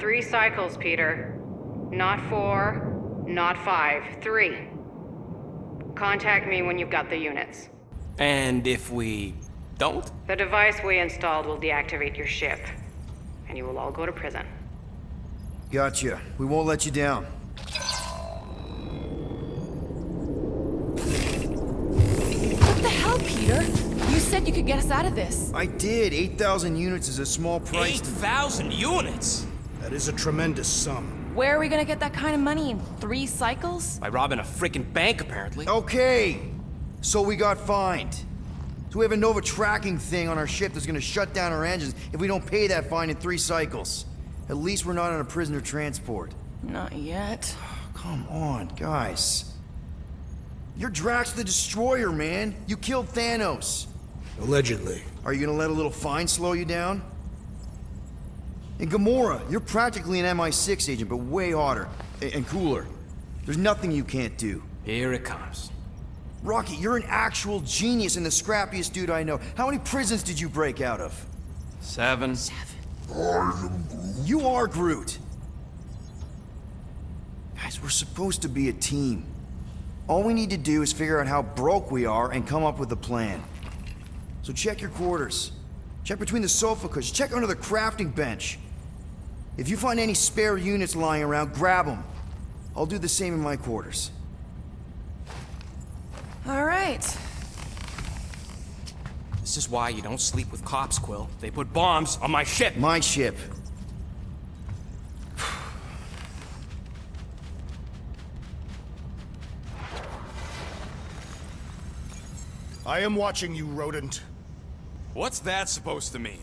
3 cycles, Peter. Not 4, not 5, 3. Contact me when you've got the units. And if we don't? The device we installed will deactivate your ship, and you will all go to prison. Gotcha. We won't let you down. What the hell, Peter? You said you could get us out of this. I did. 8,000 units is a small price. 8,000 units? That is a tremendous sum. Where are we gonna get that kind of money in 3 cycles? By robbing a freaking bank, apparently. Okay. So we got fined. So we have a Nova tracking thing on our ship that's gonna shut down our engines if we don't pay that fine in 3 cycles. At least we're not on a prisoner transport. Not yet. Come on, guys. You're Drax the Destroyer, man. You killed Thanos. Allegedly. Are you gonna let a little fine slow you down? And Gamora, you're practically an MI6 agent, but way hotter and cooler. There's nothing you can't do. Here it comes. Rocky, you're an actual genius and the scrappiest dude I know. How many prisons did you break out of? 7. You are Groot. Guys, we're supposed to be a team. All we need to do is figure out how broke we are and come up with a plan. So check your quarters. Check between the sofa cushions. Check under the crafting bench. If you find any spare units lying around, grab them. I'll do the same in my quarters. All right. This is why you don't sleep with cops, Quill. They put bombs on my ship. My ship. I am watching you, rodent. What's that supposed to mean?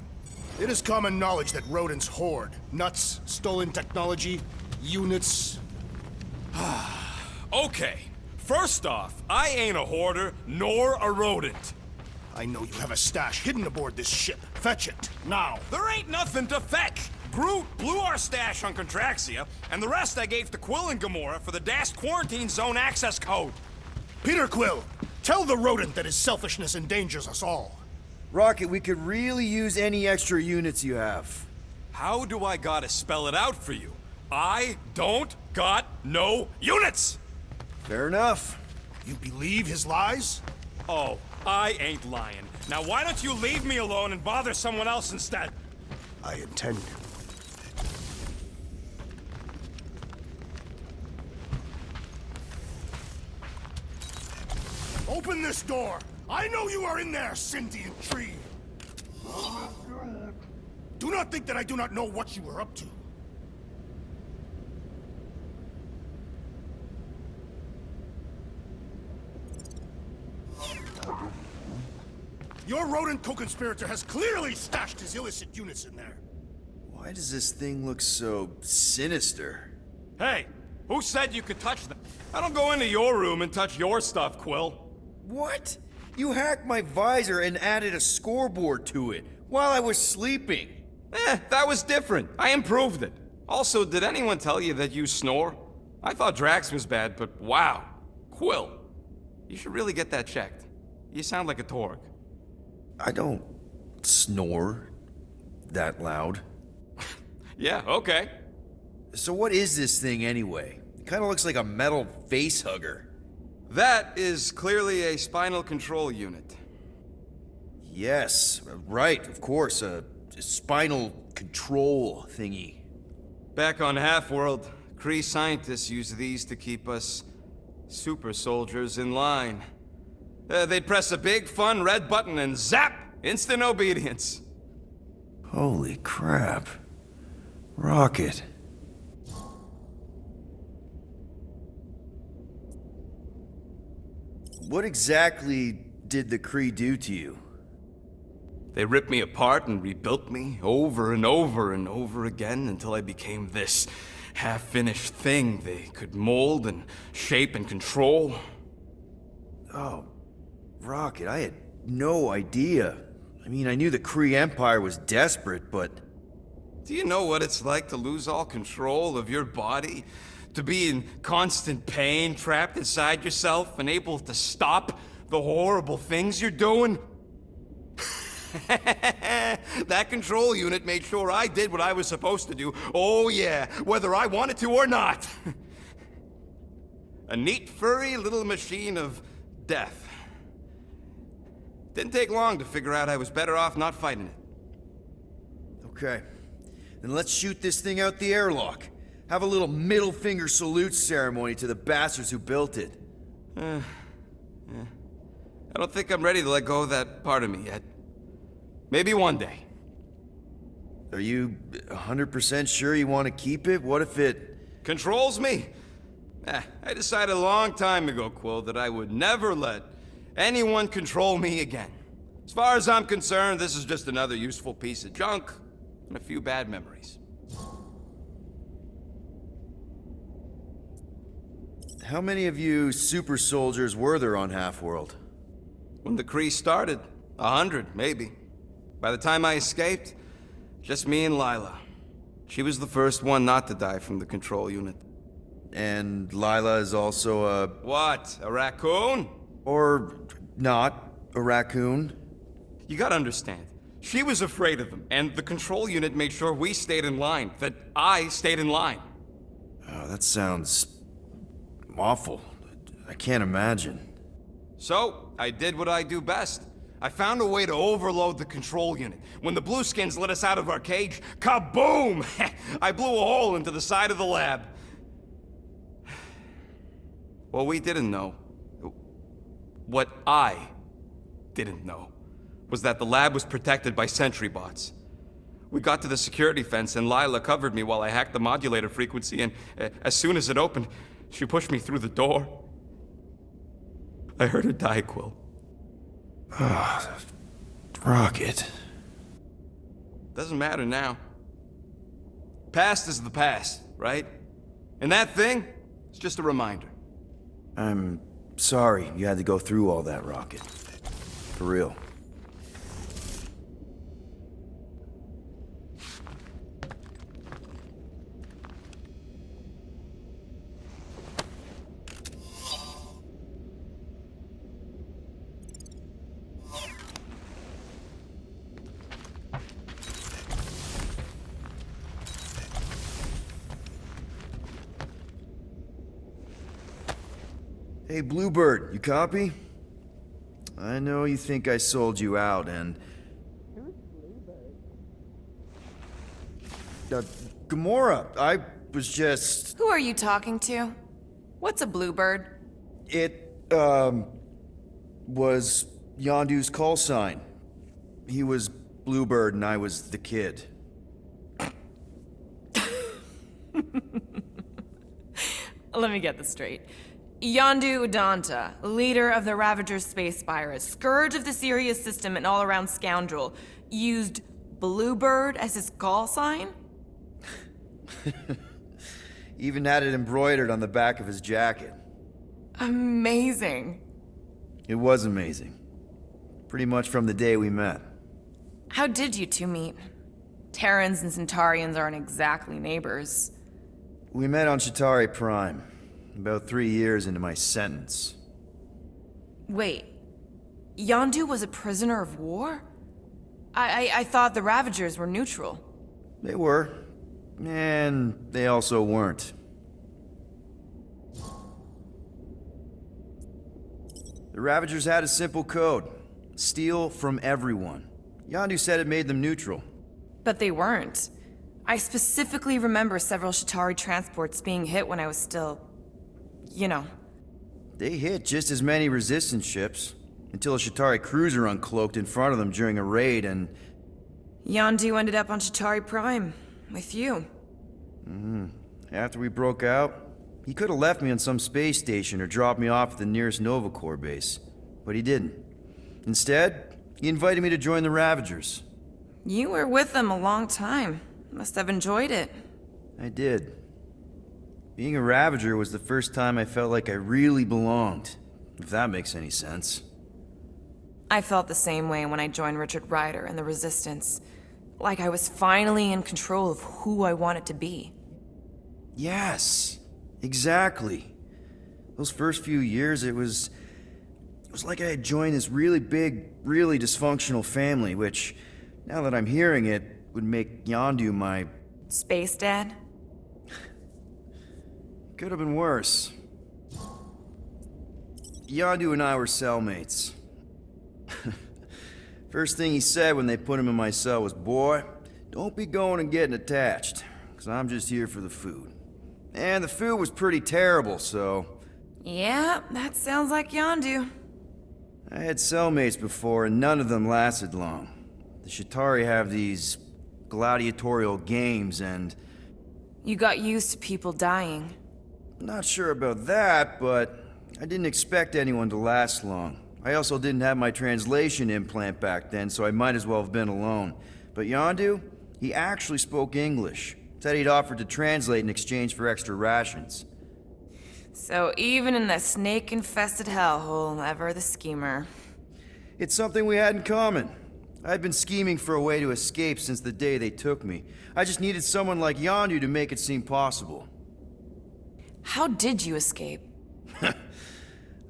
It is common knowledge that rodents hoard nuts, stolen technology, units. Okay, first off, I ain't a hoarder nor a rodent. I know you have a stash hidden aboard this ship. Fetch it, now. There ain't nothing to fetch. Groot blew our stash on Contraxia, and the rest I gave to Quill and Gamora for the DAS quarantine zone access code. Peter Quill, tell the rodent that his selfishness endangers us all. Rocket, we could really use any extra units you have. How do I gotta spell it out for you? I don't got no units! Fair enough. You believe his lies? Oh, I ain't lying. Now why don't you leave me alone and bother someone else instead? I intend. Open this door! I know you are in there, sentient tree! Do not think that I do not know what you are up to. Your rodent co-conspirator has clearly stashed his illicit units in there. Why does this thing look so sinister? Hey, who said you could touch them? I don't go into your room and touch your stuff, Quill. What? You hacked my visor and added a scoreboard to it while I was sleeping. That was different. I improved it. Also, did anyone tell you that you snore? I thought Drax was bad, but wow. Quill, you should really get that checked. You sound like a Torg. I don't snore that loud. Yeah, okay. So what is this thing anyway? It kind of looks like a metal face hugger. That is clearly a spinal control unit. Yes, right, of course, a spinal control thingy. Back on Half-World, Kree scientists use these to keep us super soldiers in line. They'd press a big, fun red button and zap! Instant obedience. Holy crap. Rocket. What exactly did the Kree do to you? They ripped me apart and rebuilt me over and over and over again until I became this half-finished thing they could mold and shape and control. Oh, Rocket, I had no idea. I mean, I knew the Kree Empire was desperate, but... Do you know what it's like to lose all control of your body? To be in constant pain, trapped inside yourself, unable to stop the horrible things you're doing? That control unit made sure I did what I was supposed to do. Oh yeah, whether I wanted to or not. A neat, furry little machine of death. Didn't take long to figure out I was better off not fighting it. Okay. Then let's shoot this thing out the airlock. Have a little middle finger salute ceremony to the bastards who built it. I don't think I'm ready to let go of that part of me yet. Maybe one day. Are you 100% sure you want to keep it? What if it... Controls me? I decided a long time ago, Quill, that I would never let anyone control me again. As far as I'm concerned, this is just another useful piece of junk and a few bad memories. How many of you super soldiers were there on Half-World? When the Kree started, 100, maybe. By the time I escaped, just me and Lila. She was the first one not to die from the control unit. And Lila is also a... What? A raccoon? Or not, a raccoon? You gotta understand. She was afraid of them, and the control unit made sure we stayed in line, that I stayed in line. Oh, that sounds... awful. I can't imagine. So, I did what I do best. I found a way to overload the control unit. When the Blueskins let us out of our cage, kaboom! I blew a hole into the side of the lab. What we didn't know, what I didn't know, was that the lab was protected by sentry bots. We got to the security fence and Lila covered me while I hacked the modulator frequency, and as soon as it opened, she pushed me through the door. I heard her die, Quill. Rocket. Doesn't matter now. Past is the past, right? And that thing, it's just a reminder. I'm sorry you had to go through all that, Rocket. For real. Hey, Bluebird, you copy? I know you think I sold you out, and... Gamora, I was just... Who are you talking to? What's a bluebird? It, was Yondu's call sign. He was Bluebird and I was the kid. Let me get this straight. Yondu Udanta, leader of the Ravagers space virus, scourge of the Sirius system and all-around scoundrel, used Bluebird as his call sign? Even had it embroidered on the back of his jacket. Amazing. It was amazing. Pretty much from the day we met. How did you two meet? Terrans and Centaurians aren't exactly neighbors. We met on Chitauri Prime, about 3 years into my sentence. Wait, Yondu was a prisoner of war? I thought the Ravagers were neutral. They were, and they also weren't. The Ravagers had a simple code. Steal from everyone. Yondu said it made them neutral. But they weren't. I specifically remember several Chitauri transports being hit when I was still... you know. They hit just as many resistance ships, until a Chitauri cruiser uncloaked in front of them during a raid and... Yondu ended up on Chitauri Prime, with you. After we broke out, he could have left me on some space station or dropped me off at the nearest Nova Corps base. But he didn't. Instead, he invited me to join the Ravagers. You were with them a long time. Must have enjoyed it. I did. Being a Ravager was the first time I felt like I really belonged, if that makes any sense. I felt the same way when I joined Richard Ryder and the Resistance. Like I was finally in control of who I wanted to be. Yes, exactly. Those first few years, it was It was like I had joined this really big, really dysfunctional family, which, now that I'm hearing it, would make Yondu my... Space Dad? Could have been worse. Yondu and I were cellmates. First thing he said when they put him in my cell was, "Boy, don't be going and getting attached, because I'm just here for the food." And the food was pretty terrible, so... Yeah, that sounds like Yondu. I had cellmates before, and none of them lasted long. The Shatari have these gladiatorial games, and... You got used to people dying. Not sure about that, but I didn't expect anyone to last long. I also didn't have my translation implant back then, so I might as well have been alone. But Yondu, he actually spoke English. Said he'd offered to translate in exchange for extra rations. So even in the snake-infested hellhole, ever the schemer. It's something we had in common. I'd been scheming for a way to escape since the day they took me. I just needed someone like Yondu to make it seem possible. How did you escape?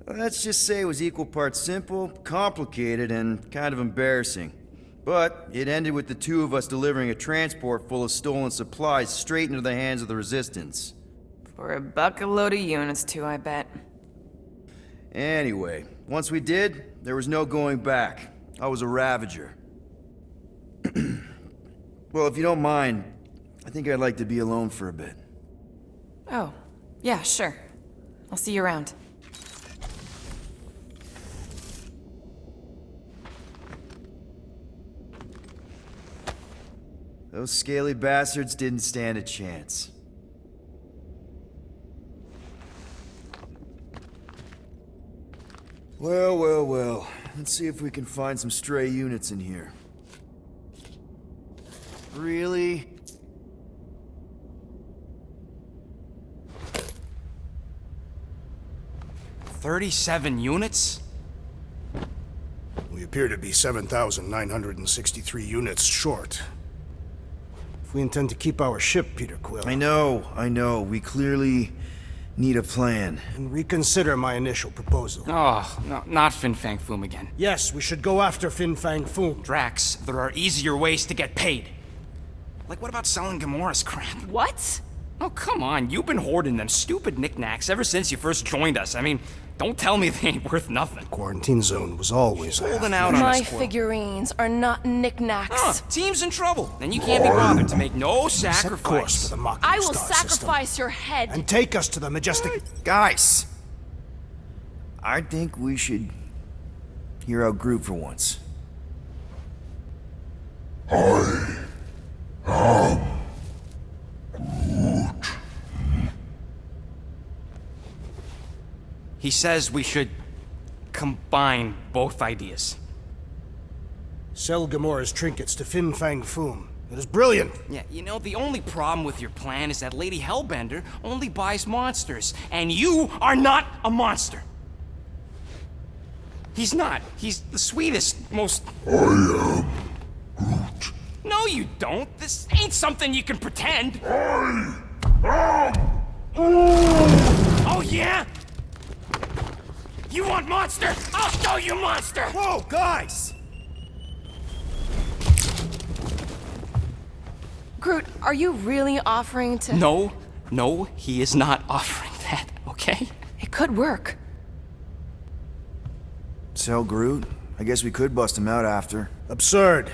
Let's just say it was equal parts simple, complicated, and kind of embarrassing. But it ended with the two of us delivering a transport full of stolen supplies straight into the hands of the Resistance. For a bucket load of units too, I bet. Anyway, once we did, there was no going back. I was a Ravager. Well, if you don't mind, I think I'd like to be alone for a bit. Oh, yeah, sure. I'll see you around. Those scaly bastards didn't stand a chance. Well, well, well. Let's see if we can find some stray units in here. Really? $37 units? We appear to be 7,963 units short. If we intend to keep our ship, Peter Quill... I know. We clearly need a plan. And reconsider my initial proposal. Oh, no, not Fin Fang Foom again. Yes, we should go after Fin Fang Foom. Drax, there are easier ways to get paid. Like, what about selling Gamora's crap? What? Oh, come on, you've been hoarding them stupid knickknacks ever since you first joined us. I mean, don't tell me they ain't worth nothing. Quarantine zone was always Holding out on My us, Quill. figurines are not knickknacks. Ah, team's in trouble, and you can't be bothered to make no Set course for sacrifice. the Mach I will Star sacrifice system your head. and take us to the majestic... Guys! I think we should hear out Groot for once. He says we should combine both ideas. Sell Gamora's trinkets to Fin Fang Foom. It is brilliant. Yeah, you know, the only problem with your plan is that Lady Hellbender only buys monsters, and you are not a monster. He's not. He's the sweetest, most... I am Groot. No, you don't. This ain't something you can pretend. Oh, yeah? You want monster? I'll show you monster! Whoa, guys! Groot, are you really offering to... No, he is not offering that, okay? It could work. Sell Groot? I guess we could bust him out after. Absurd.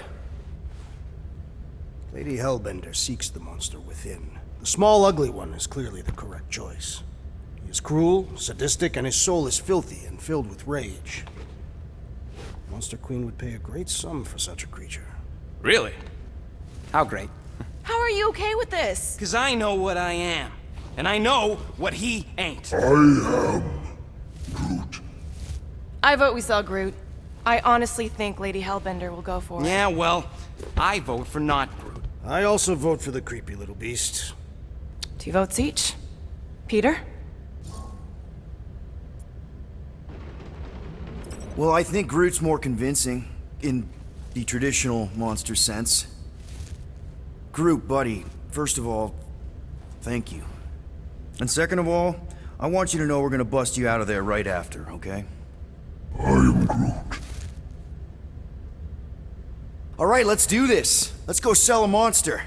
Lady Hellbender seeks the monster within. The small, ugly one is clearly the correct choice. He is cruel, sadistic, and his soul is filthy and filled with rage. Monster Queen would pay a great sum for such a creature. Really? How great? How are you okay with this? Because I know what I am. And I know what he ain't. I vote we sell Groot. I honestly think Lady Hellbender will go for it. Yeah, well, I vote for not Groot. I also vote for the creepy little beast. 2 votes each. Peter? Well, I think Groot's more convincing, in the traditional monster sense. Groot, buddy, first of all, thank you. And second of all, I want you to know we're gonna bust you out of there right after, okay? All right, let's do this. Let's go sell a monster.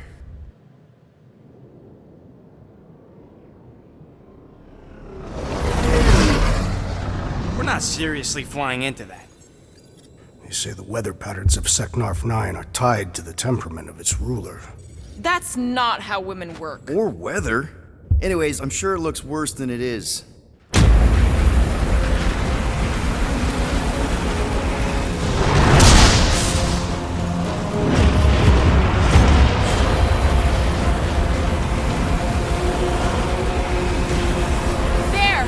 We're not seriously flying into that. They say the weather patterns of Seknarf 9 are tied to the temperament of its ruler. That's not how women work. Or weather. Anyways, I'm sure it looks worse than it is. There!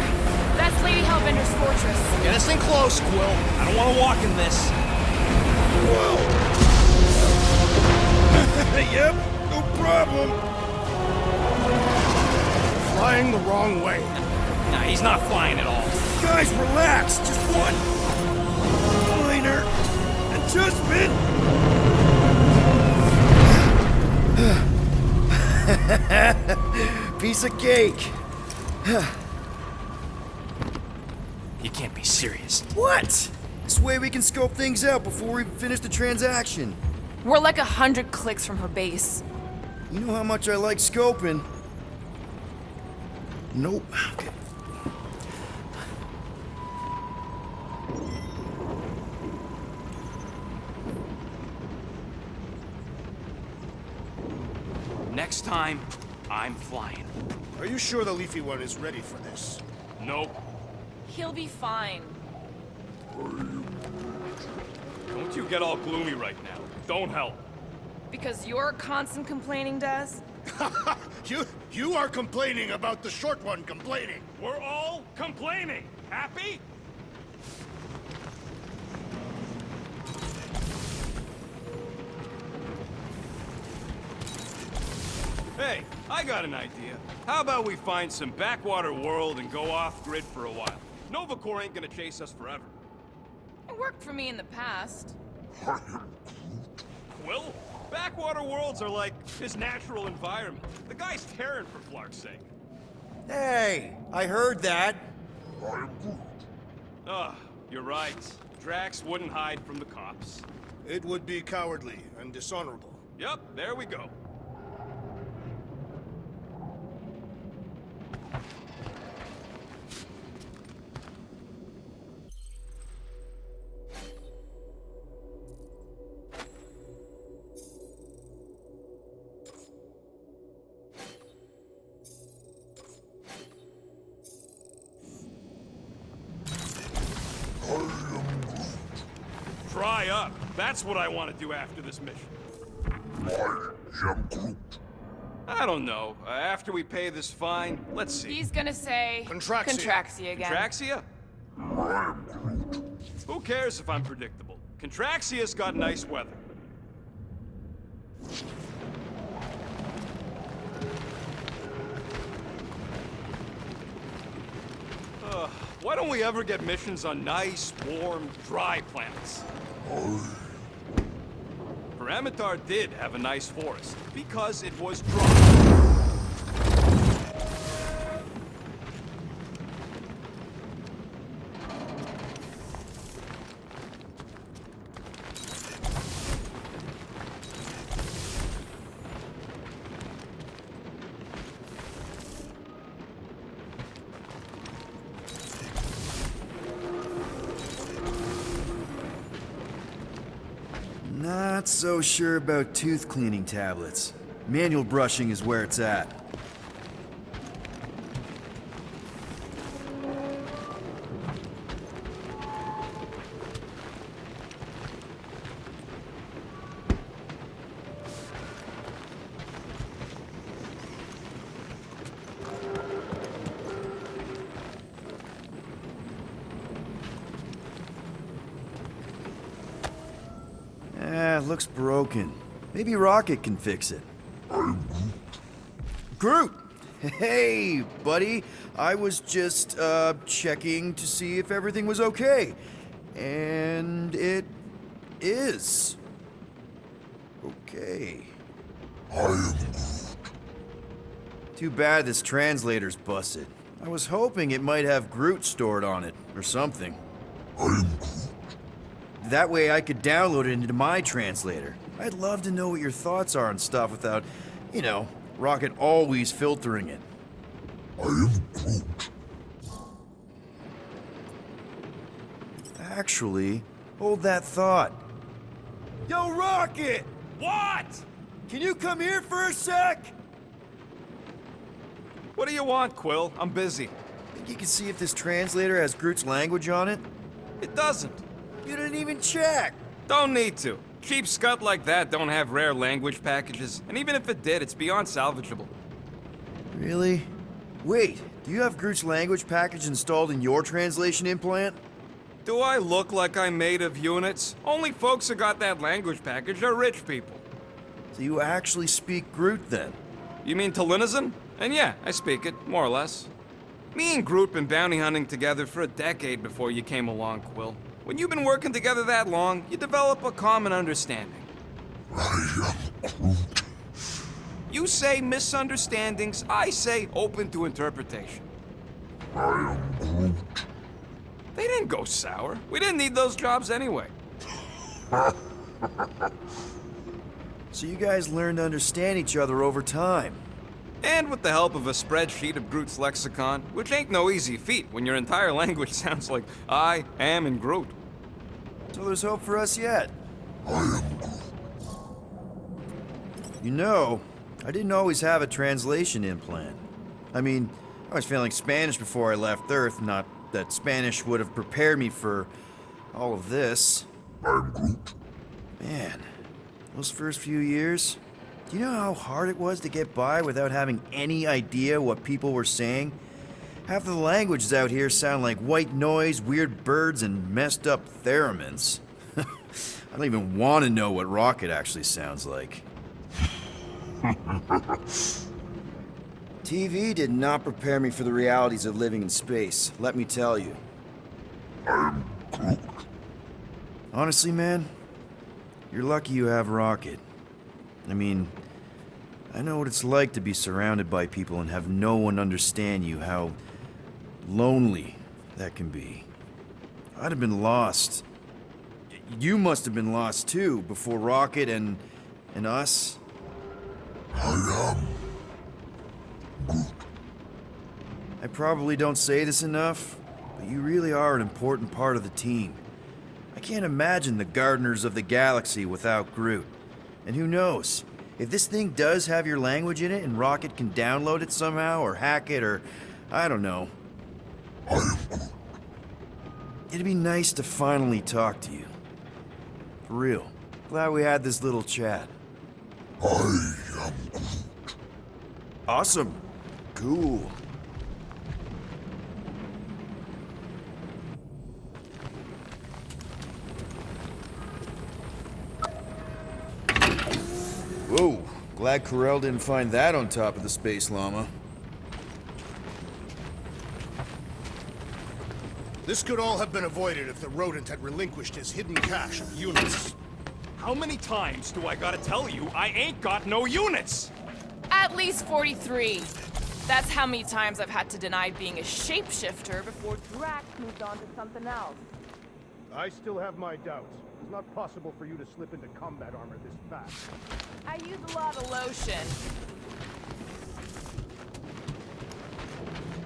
That's Lady Hellbender's fortress. Get us in close, Quill. I don't want to walk in this. Yep, no problem. Flying the wrong way. Nah, he's not flying at all. Guys, relax. Just one minor adjustment. Piece of cake. You can't be serious. What? This way we can scope things out before we finish the transaction. We're like 100 clicks from her base. You know how much I like scoping. Nope. Okay. Next time, I'm flying. Are you sure the Leafy One is ready for this? Nope. He'll be fine. Don't you get all gloomy right now. Don't help. Because you're constant complaining, Des? You are complaining about the short one complaining. We're all complaining. Happy? Hey, I got an idea. How about we find some backwater world and go off-grid for a while? Nova Corps ain't gonna chase us forever. It worked for me in the past. Quill? Backwater worlds are like his natural environment. The guy's tearing for Flark's sake. Hey, I heard that. You're right. Drax wouldn't hide from the cops. It would be cowardly and dishonorable. Yep, there we go. Dry up. That's what I want to do after this mission. I don't know. After we pay this fine, let's see. He's gonna say... Contraxia. Contraxia again. Contraxia? Who cares if I'm predictable? Contraxia's got nice weather. Why don't we ever get missions on nice, warm, dry planets? Paramitar did have a nice forest, because it was dry. Not so sure about tooth cleaning tablets. Manual brushing is where it's at. Looks broken. Maybe Rocket can fix it. Groot! Hey, buddy. I was just, checking to see if everything was okay. And it is. Okay. Too bad this translator's busted. I was hoping it might have Groot stored on it, or something. That way I could download it into my translator. I'd love to know what your thoughts are on stuff without, Rocket always filtering it. Actually, hold that thought. Yo, Rocket! What? Can you come here for a sec? What do you want, Quill? I'm busy. Think you can see if this translator has Groot's language on it? It doesn't. You didn't even check! Don't need to. Cheap scut like that don't have rare language packages, and even if it did, it's beyond salvageable. Really? Wait, do you have Groot's language package installed in your translation implant? Do I look like I'm made of units? Only folks who got that language package are rich people. So you actually speak Groot then? You mean Talinisan? And yeah, I speak it, more or less. Me and Groot been bounty hunting together for a decade before you came along, Quill. When you've been working together that long, you develop a common understanding. I am Groot. You say misunderstandings, I say open to interpretation. I am Groot. They didn't go sour. We didn't need those jobs anyway. So you guys learned to understand each other over time. And with the help of a spreadsheet of Groot's lexicon, which ain't no easy feat when your entire language sounds like I am and Groot. So there's hope for us yet. I am Groot. You know, I didn't always have a translation implant. I mean, I was failing Spanish before I left Earth, not that Spanish would have prepared me for all of this. I'm Groot. Man, those first few years, do you know how hard it was to get by without having any idea what people were saying? Half of the languages out here sound like white noise, weird birds, and messed up theremins. I don't even want to know what Rocket actually sounds like. TV did not prepare me for the realities of living in space, let me tell you. I'm Groot. Honestly, man, you're lucky you have Rocket. I mean, I know what it's like to be surrounded by people and have no one understand you, how lonely that can be. I'd have been lost. You must have been lost too, before Rocket and us. I am Groot. I probably don't say this enough, but you really are an important part of the team. I can't imagine the Gardeners of the Galaxy without Groot. And who knows? If this thing does have your language in it and Rocket can download it somehow or hack it or I don't know. I am Groot. It'd be nice to finally talk to you. For real. Glad we had this little chat. I am Groot. Awesome. Cool. Whoa. Glad Ko-Rel didn't find that on top of the space llama. This could all have been avoided if the rodent had relinquished his hidden cache of units. How many times do I gotta tell you I ain't got no units? At least 43. That's how many times I've had to deny being a shapeshifter before Drax moved on to something else. I still have my doubts. It's not possible for you to slip into combat armor this fast. I use a lot of lotion.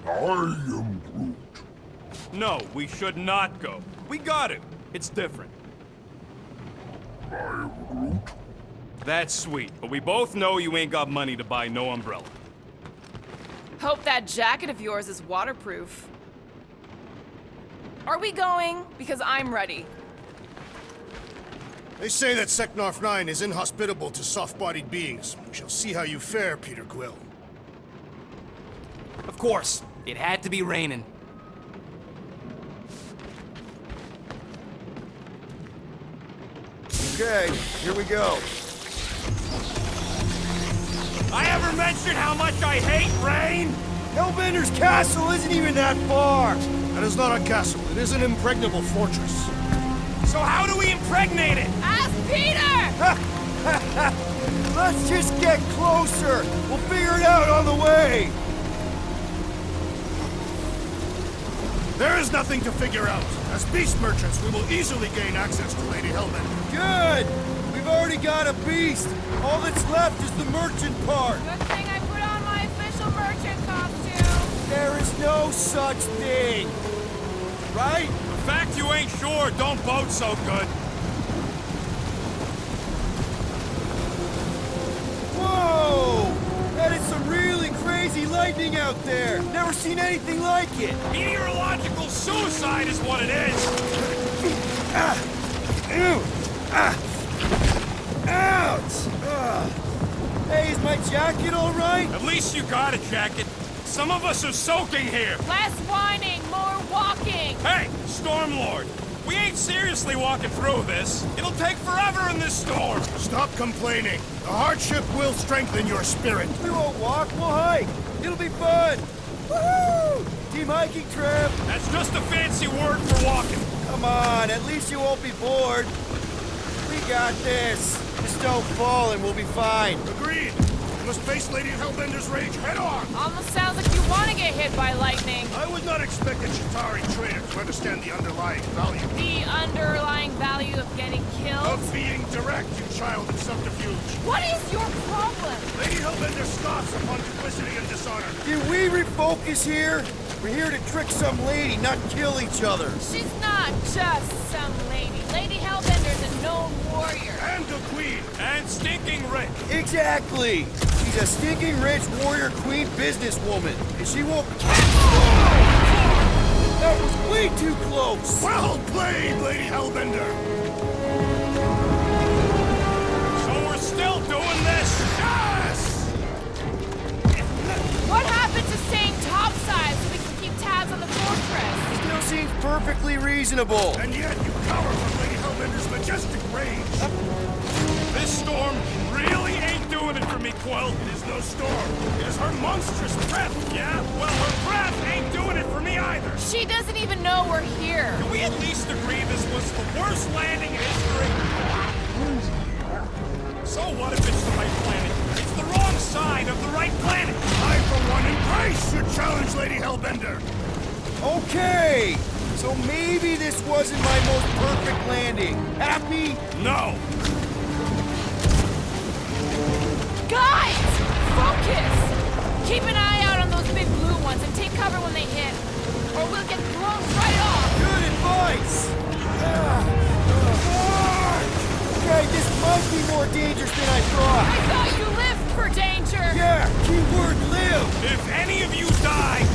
I am Groot. No, we should not go. We got to. It's different. I am Groot. That's sweet, but we both know you ain't got money to buy no umbrella. Hope that jacket of yours is waterproof. Are we going? Because I'm ready. They say that Seknarf 9 is inhospitable to soft-bodied beings. We shall see how you fare, Peter Quill. Of course, it had to be raining. Okay, here we go. I ever mentioned how much I hate rain? Hellbender's castle isn't even that far! That is not a castle. It is an impregnable fortress. So how do we impregnate it? Ask Peter! Let's just get closer! We'll figure it out on the way! There is nothing to figure out. As beast merchants, we will easily gain access to Lady Hellbender. Good! We've already got a beast. All that's left is the merchant part. Good thing I put on my official merchant costume. There is no such thing. Right? The fact you ain't sure don't bode so good. Whoa! That is some really crazy lightning out there. Never seen anything like it. Meteorological suicide is what it is. Ew! Ouch! Hey, is my jacket all right? At least you got a jacket. Some of us are soaking here. Less whining, more walking. Hey, Stormlord. We ain't seriously walking through this. It'll take forever in this storm. Stop complaining. The hardship will strengthen your spirit. We won't walk, we'll hike. It'll be fun. Woohoo! Team hiking trip. That's just a fancy word for walking. Come on, at least you won't be bored. We got this. Just don't fall and we'll be fine. Agreed. We must face Lady Hellbender's rage head on. Almost sounds like you want to get hit by lightning. I would not expect a Chitauri trader to understand the underlying value. The underlying value of getting killed? Of being direct, you child of subterfuge. What is your problem? Lady Hellbender scoffs upon duplicity and dishonor. Can we refocus here? We're here to trick some lady, not kill each other. She's not just some lady. Lady Hellbender's a known warrior. And a queen. And stinking rich. Exactly. She's a stinking rich warrior queen businesswoman. And she won't... That was way too close. Well played, Lady Hellbender. So we're still doing this? Yes! What happened to staying topside so we can keep tabs on the fortress? Still seems perfectly reasonable. And yet you cower from Lady Hellbender's majestic rage. This storm really ain't doing it for me, Quill. It is no storm. It is her monstrous breath. Yeah, well, her breath ain't doing it for me either. She doesn't even know we're here. Can we at least agree this was the worst landing in history? So what if it's the right planet? It's the wrong side of the right planet. I, for one, embrace your challenge, Lady Hellbender. Okay. So maybe this wasn't my most perfect landing. Happy? No. Guys! Focus! Keep an eye out on those big blue ones and take cover when they hit. Or we'll get blown right off. Good advice. Okay, this might be more dangerous than I thought. I thought you lived for danger. Yeah, keyword live. If any of you die,